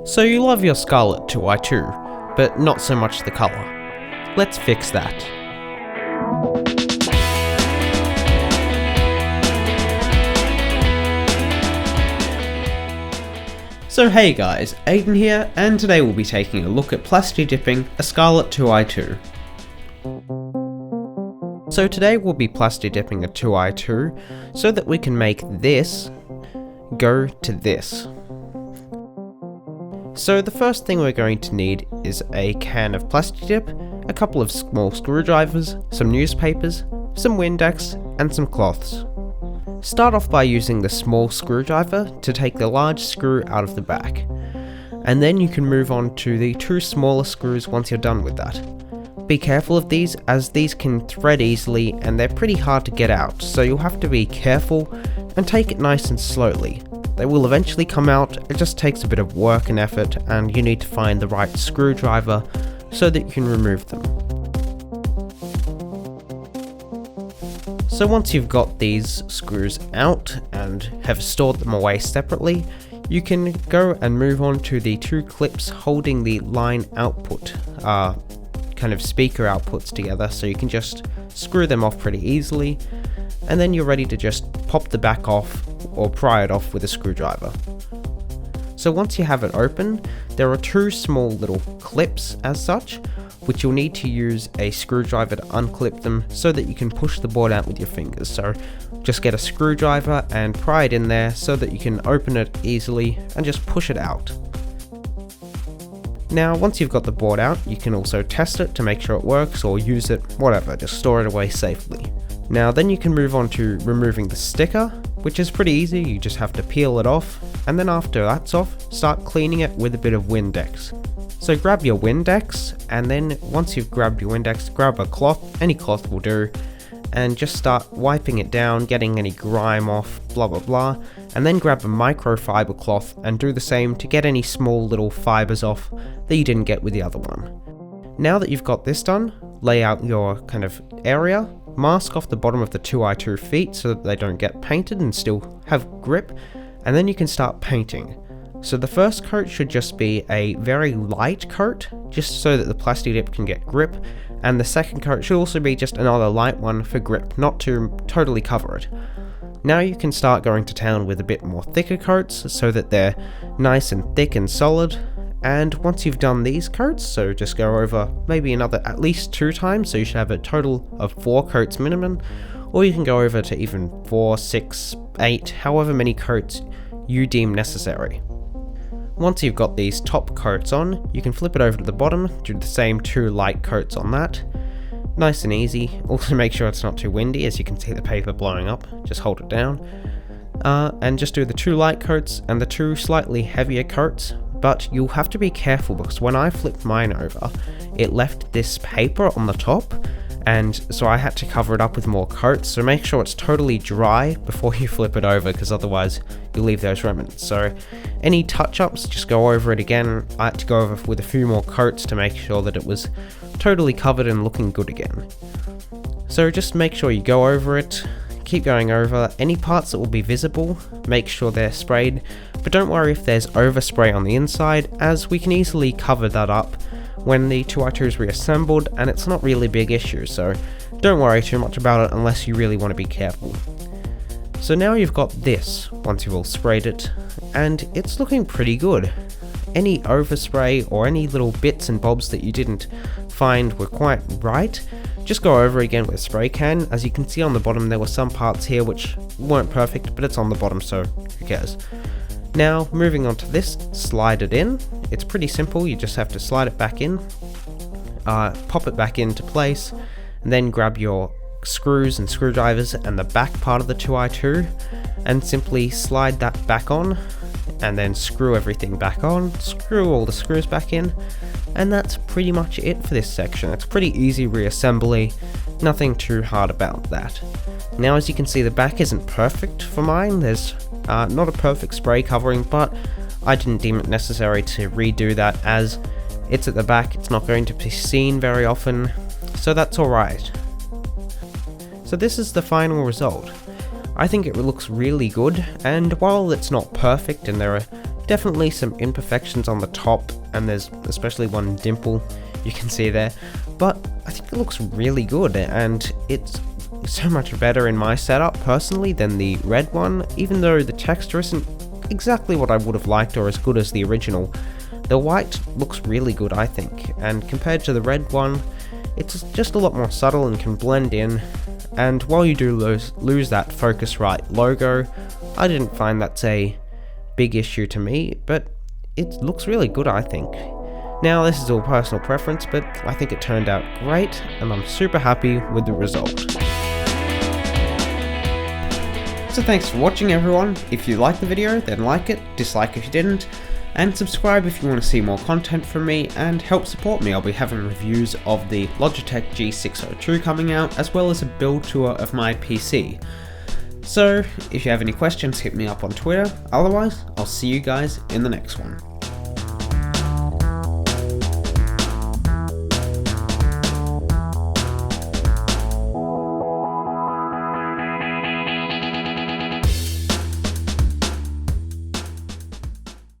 So you love your Scarlett 2x2, but not so much the colour. Let's fix that. So hey guys, Aidan here, and today we'll be taking a look at plastidipping a Scarlett 2x2. So today we'll be plastidipping a 2x2 so that we can make this go to this. So the first thing we're going to need is a can of Plastidip, a couple of small screwdrivers, some newspapers, some Windex, and some cloths. Start off by using the small screwdriver to take the large screw out of the back, and then you can move on to the two smaller screws once you're done with that. Be careful of these, as these can thread easily and they're pretty hard to get out, so you'll have to be careful and take it nice and slowly. They will eventually come out, it just takes a bit of work and effort, and you need to find the right screwdriver so that you can remove them. So once you've got these screws out and have stored them away separately, you can go and move on to the two clips holding the line output, kind of speaker outputs together, so you can just screw them off pretty easily, and then you're ready to just pop the back off or pry it off with a screwdriver. So once you have it open, there are two small little clips as such, which you'll need to use a screwdriver to unclip them so that you can push the board out with your fingers. So just get a screwdriver and pry it in there so that you can open it easily and just push it out. Now once you've got the board out, you can also test it to make sure it works, or use it, whatever, just store it away safely. Now then you can move on to removing the sticker, which is pretty easy. You just have to peel it off, and then after that's off, start cleaning it with a bit of Windex. So grab your Windex, and then once you've grabbed your Windex, grab a cloth, any cloth will do, and just start wiping it down, getting any grime off, blah blah blah, and then grab a microfiber cloth and do the same to get any small little fibers off that you didn't get with the other one. Now that you've got this done, lay out your kind of area, mask off the bottom of the 2x2 feet so that they don't get painted and still have grip, and then you can start painting. So the first coat should just be a very light coat, just so that the Plastidip can get grip, and the second coat should also be just another light one for grip, not to totally cover it. Now you can start going to town with a bit more thicker coats so that they're nice and thick and solid. And once you've done these coats, so just go over maybe another at least 2 times, so you should have a total of 4 coats minimum, or you can go over to even 4, 6, 8, however many coats you deem necessary. Once you've got these top coats on, you can flip it over to the bottom, do the same 2 light coats on that. Nice and easy. Also make sure it's not too windy, as you can see the paper blowing up, just hold it down. And just do the 2 light coats and the 2 slightly heavier coats. But you'll have to be careful, because when I flipped mine over, it left this paper on the top, and so I had to cover it up with more coats. So make sure it's totally dry before you flip it over, because otherwise you'll leave those remnants. So any touch-ups, just go over it again. I had to go over with a few more coats to make sure that it was totally covered and looking good again. So just make sure you go over it. Keep going over any parts that will be visible, make sure they're sprayed, but don't worry if there's overspray on the inside, as we can easily cover that up when the 2x2 is reassembled, and it's not really a big issue, so don't worry too much about it unless you really want to be careful. So now you've got this, once you've all sprayed it, and it's looking pretty good. Any overspray or any little bits and bobs that you didn't find were quite right, just go over again with a spray can. As you can see on the bottom, there were some parts here which weren't perfect, but it's on the bottom, so who cares. Now, moving on to this, slide it in. It's pretty simple, you just have to slide it back in, pop it back into place, and then grab your screws and screwdrivers and the back part of the 2x2, and simply slide that back on, and then screw everything back on, screw all the screws back in, and that's pretty much it for this section. It's pretty easy reassembly, nothing too hard about that. Now as you can see, the back isn't perfect for mine. There's not a perfect spray covering, but I didn't deem it necessary to redo that, as it's at the back, it's not going to be seen very often, so that's alright. So this is the final result. I think it looks really good, and while it's not perfect and there are Definitely some imperfections on the top, and there's especially one dimple you can see there, but I think it looks really good, and it's so much better in my setup personally than the red one. Even though the texture isn't exactly what I would have liked or as good as the original, the white looks really good, I think, and compared to the red one, it's just a lot more subtle and can blend in. And while you do lose that Focusrite logo, I didn't find that's a big issue to me, but it looks really good, I think. Now, this is all personal preference, but I think it turned out great, and I'm super happy with the result. So thanks for watching, everyone. If you liked the video, then like it, dislike if you didn't, and subscribe if you want to see more content from me and help support me. I'll be having reviews of the Logitech G602 coming out, as well as a build tour of my PC. So if you have any questions, hit me up on Twitter. Otherwise, I'll see you guys in the next one.